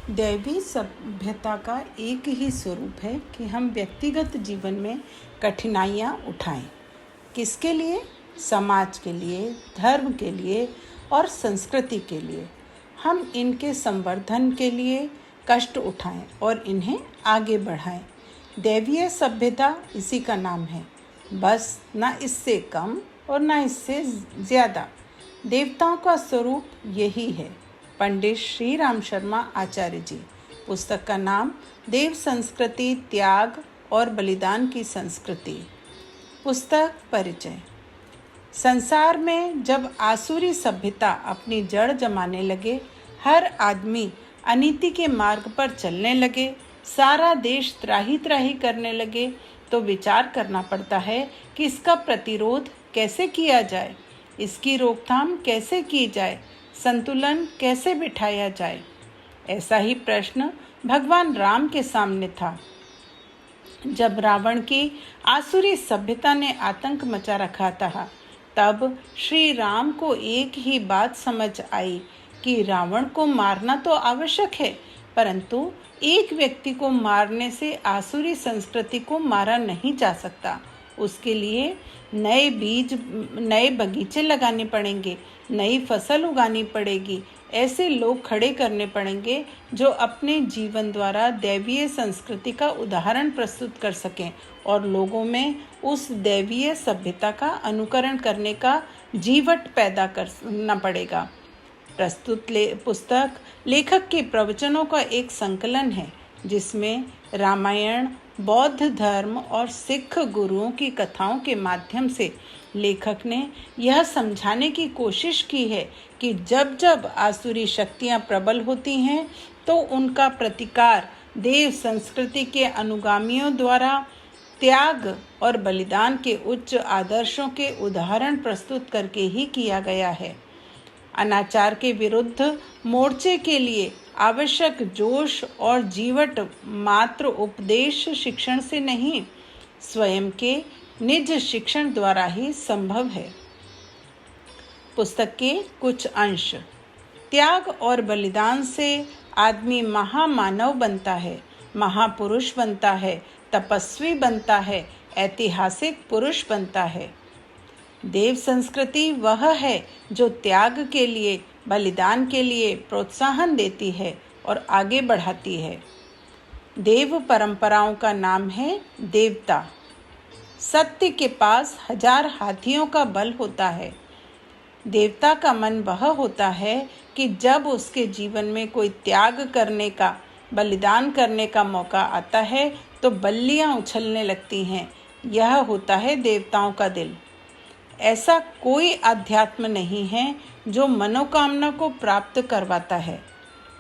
दैवी सभ्यता का एक ही स्वरूप है कि हम व्यक्तिगत जीवन में कठिनाइयाँ उठाएं। किसके लिए? समाज के लिए, धर्म के लिए और संस्कृति के लिए। हम इनके संवर्धन के लिए कष्ट उठाएं और इन्हें आगे बढ़ाएं। दैवीय सभ्यता इसी का नाम है, बस ना इससे कम और ना इससे ज़्यादा। देवताओं का स्वरूप यही है। पंडित श्री राम शर्मा आचार्य जी। पुस्तक का नाम देव संस्कृति, त्याग और बलिदान की संस्कृति। पुस्तक परिचय। संसार में जब आसुरी सभ्यता अपनी जड़ जमाने लगे, हर आदमी अनीति के मार्ग पर चलने लगे, सारा देश त्राही त्राही करने लगे, तो विचार करना पड़ता है कि इसका प्रतिरोध कैसे किया जाए, इसकी रोकथाम कैसे की जाए, संतुलन कैसे बिठाया जाए। ऐसा ही प्रश्न भगवान राम के सामने था। जब रावण की आसुरी सभ्यता ने आतंक मचा रखा था, तब श्री राम को एक ही बात समझ आई कि रावण को मारना तो आवश्यक है, परंतु एक व्यक्ति को मारने से आसुरी संस्कृति को मारा नहीं जा सकता। उसके लिए नए बीज, नए बगीचे लगाने पड़ेंगे, नई फसल उगानी पड़ेगी। ऐसे लोग खड़े करने पड़ेंगे जो अपने जीवन द्वारा दैवीय संस्कृति का उदाहरण प्रस्तुत कर सकें और लोगों में उस दैवीय सभ्यता का अनुकरण करने का जीवट पैदा करना पड़ेगा। प्रस्तुत पुस्तक लेखक के प्रवचनों का एक संकलन है, जिसमें रामायण, बौद्ध धर्म और सिख गुरुओं की कथाओं के माध्यम से लेखक ने यह समझाने की कोशिश की है कि जब जब आसुरी शक्तियां प्रबल होती हैं, तो उनका प्रतिकार देव संस्कृति के अनुगामियों द्वारा त्याग और बलिदान के उच्च आदर्शों के उदाहरण प्रस्तुत करके ही किया गया है। अनाचार के विरुद्ध मोर्चे के लिए आवश्यक जोश और जीवट मात्र उपदेश शिक्षण से नहीं, स्वयं के निज शिक्षण द्वारा ही संभव है। पुस्तक के कुछ अंश। त्याग और बलिदान से आदमी महामानव बनता है, महापुरुष बनता है, तपस्वी बनता है, ऐतिहासिक पुरुष बनता है। देव संस्कृति वह है जो त्याग के लिए, बलिदान के लिए प्रोत्साहन देती है और आगे बढ़ाती है। देव परंपराओं का नाम है देवता। सत्य के पास 1000 हाथियों का बल होता है। देवता का मन वह होता है कि जब उसके जीवन में कोई त्याग करने का, बलिदान करने का मौका आता है तो बल्लियां उछलने लगती हैं। यह होता है देवताओं का दिल। ऐसा कोई अध्यात्म नहीं है जो मनोकामना को प्राप्त करवाता है।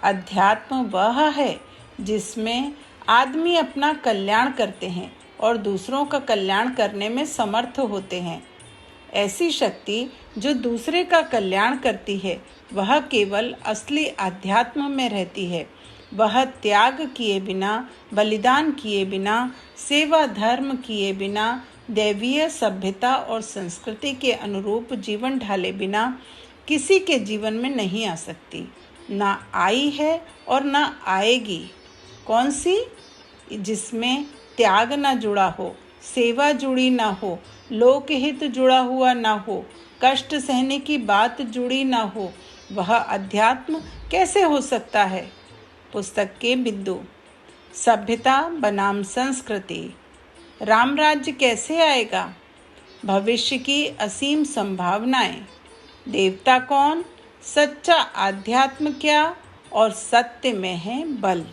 अध्यात्म वह है जिसमें आदमी अपना कल्याण करते हैं और दूसरों का कल्याण करने में समर्थ होते हैं। ऐसी शक्ति जो दूसरे का कल्याण करती है, वह केवल असली अध्यात्म में रहती है। वह त्याग किए बिना, बलिदान किए बिना, सेवा धर्म किए बिना, दैवीय सभ्यता और संस्कृति के अनुरूप जीवन ढाले बिना किसी के जीवन में नहीं आ सकती। ना आई है और ना आएगी। कौन सी? जिसमें त्याग ना जुड़ा हो, सेवा जुड़ी ना हो, लोकहित जुड़ा हुआ ना हो, कष्ट सहने की बात जुड़ी ना हो, वह अध्यात्म कैसे हो सकता है? पुस्तक के बिंदु। सभ्यता बनाम संस्कृति। राम राज्य कैसे आएगा? भविष्य की असीम संभावनाएं। देवता कौन? सच्चा आध्यात्म क्या? और सत्य में है बल।